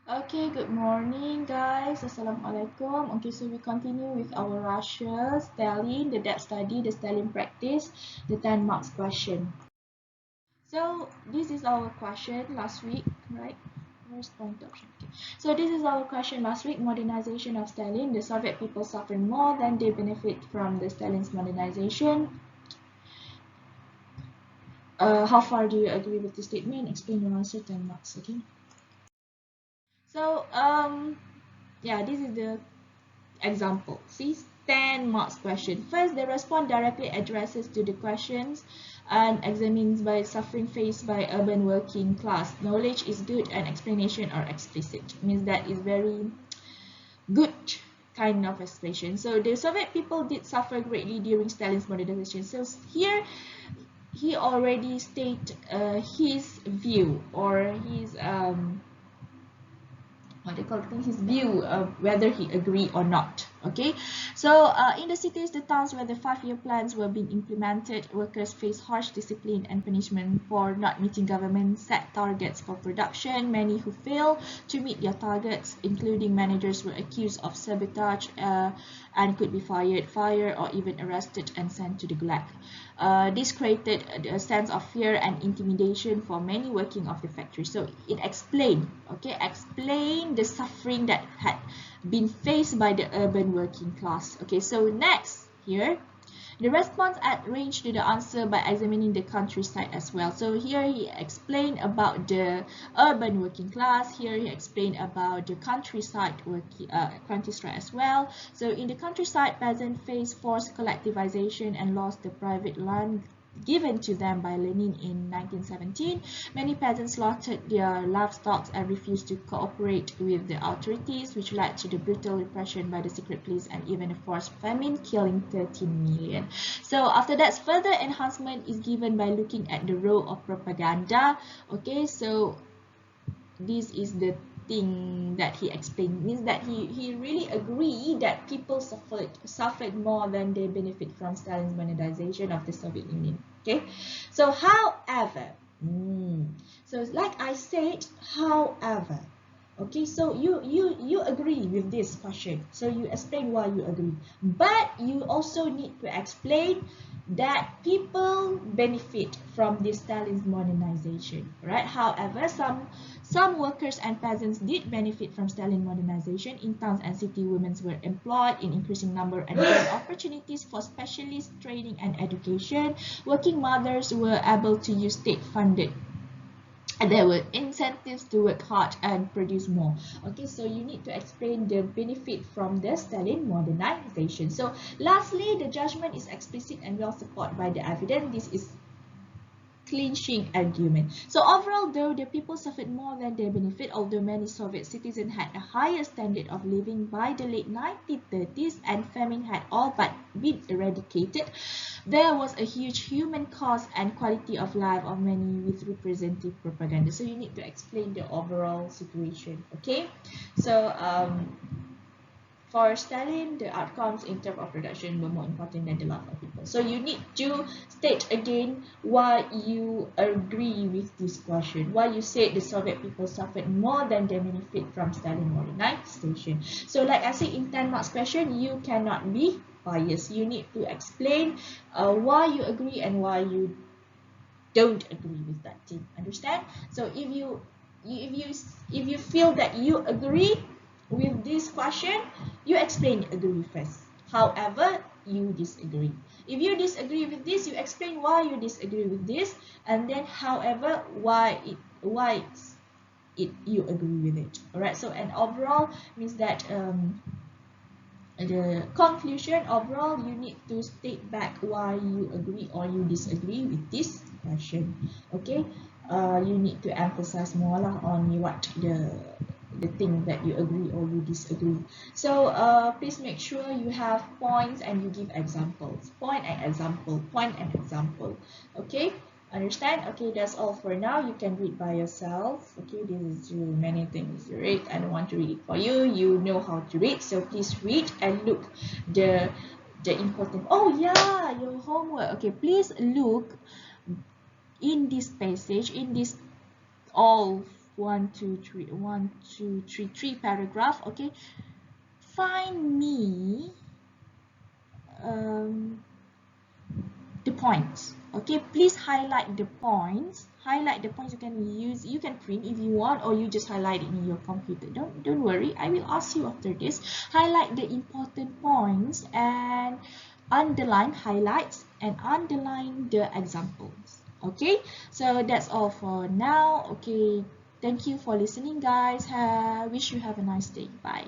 Okay, good morning guys. Assalamualaikum. Okay, so we continue with our Russia, Stalin, the depth study, the Stalin practice, the 10 marks question. So this is our question last week, right? Where's point option? Okay. So this is our question last week. Modernization of Stalin. The Soviet people suffer more than they benefit from the Stalin's modernization. How far do you agree with the statement? Explain your answer, 10 marks. Okay. So yeah, this is the example. See, 10 marks question. First, the response directly addresses to the questions and examines by suffering faced by urban working class. Knowledge is good and explanation are explicit. Means that is very good kind of explanation. So the Soviet people did suffer greatly during Stalin's modernization. So here he already state his view or his what they call it, his view of whether he agree or not. Okay, so in the cities, the towns where the 5-year plans were being implemented, workers faced harsh discipline and punishment for not meeting government set targets for production. Many who failed to meet their targets, including managers, were accused of sabotage and could be fired or even arrested and sent to the gulag. This created a sense of fear and intimidation for many working of the factory. So it explained, okay, explain the suffering that had been faced by the urban working class. Okay, so next here, the response arranged to the answer by examining the countryside as well. So here he explained about the urban working class. Here he explained about the countryside countryside as well. So in the countryside, peasants faced forced collectivization and lost the private land given to them by Lenin in 1917. Many peasants slaughtered their livestock and refused to cooperate with the authorities, which led to the brutal repression by the secret police and even a forced famine, killing 13 million. So after that, further enhancement is given by looking at the role of propaganda. Okay, so this is the thing that he explained, means that he really agreed that people suffered more than they benefit from Stalin's modernization of the Soviet Union. Okay, so however, so like I said, however, okay, so you agree with this question, so you explain why you agree, but you also need to explain that people benefit from this Stalin's modernization, right? However, some workers and peasants did benefit from Stalin modernization. In towns and cities, women were employed in increasing number and gained opportunities for specialist training and education. Working mothers were able to use state-funded, and there were incentives to work hard and produce more. Okay, so you need to explain the benefit from the Stalin modernization. So lastly, the judgment is explicit and well supported by the evidence. This is clinching argument. So overall, though the people suffered more than they benefit, although many Soviet citizens had a higher standard of living by the late 1930s and famine had all but been eradicated, there was a huge human cost and quality of life of many with representative propaganda. So you need to explain the overall situation. Okay, so for Stalin, the outcomes in terms of production were more important than the life of people. So you need to state again why you agree with this question, why you said the Soviet people suffered more than they benefit from Stalin modernization. So like I said, in 10 marks question, you cannot be biased. You need to explain why you agree and why you don't agree with that thing. Understand? So if you feel that you agree with this question, you explain agree first. However, you disagree. If you disagree with this, you explain why you disagree with this, and then however why you agree with it. Alright, so and overall means that the conclusion, overall you need to state back why you agree or you disagree with this question. Okay, you need to emphasize more on what the thing that you agree or you disagree. So please make sure you have points and you give examples. Point and example, point and example. Okay, understand? Okay, that's all for now. You can read by yourself. Okay, this is too many things to read. I don't want to read it for you. You know how to read, so please read and look the important. Oh yeah, your homework. Okay, please look in this passage, in this all three paragraph. Okay, find me the points. Okay, please highlight the points. Highlight the points. You can use, you can print if you want, or you just highlight it in your computer. Don't worry, I will ask you after this. Highlight the important points and underline, highlights and underline the examples. Okay, so that's all for now. Okay, thank you for listening, guys. Wish you have a nice day. Bye.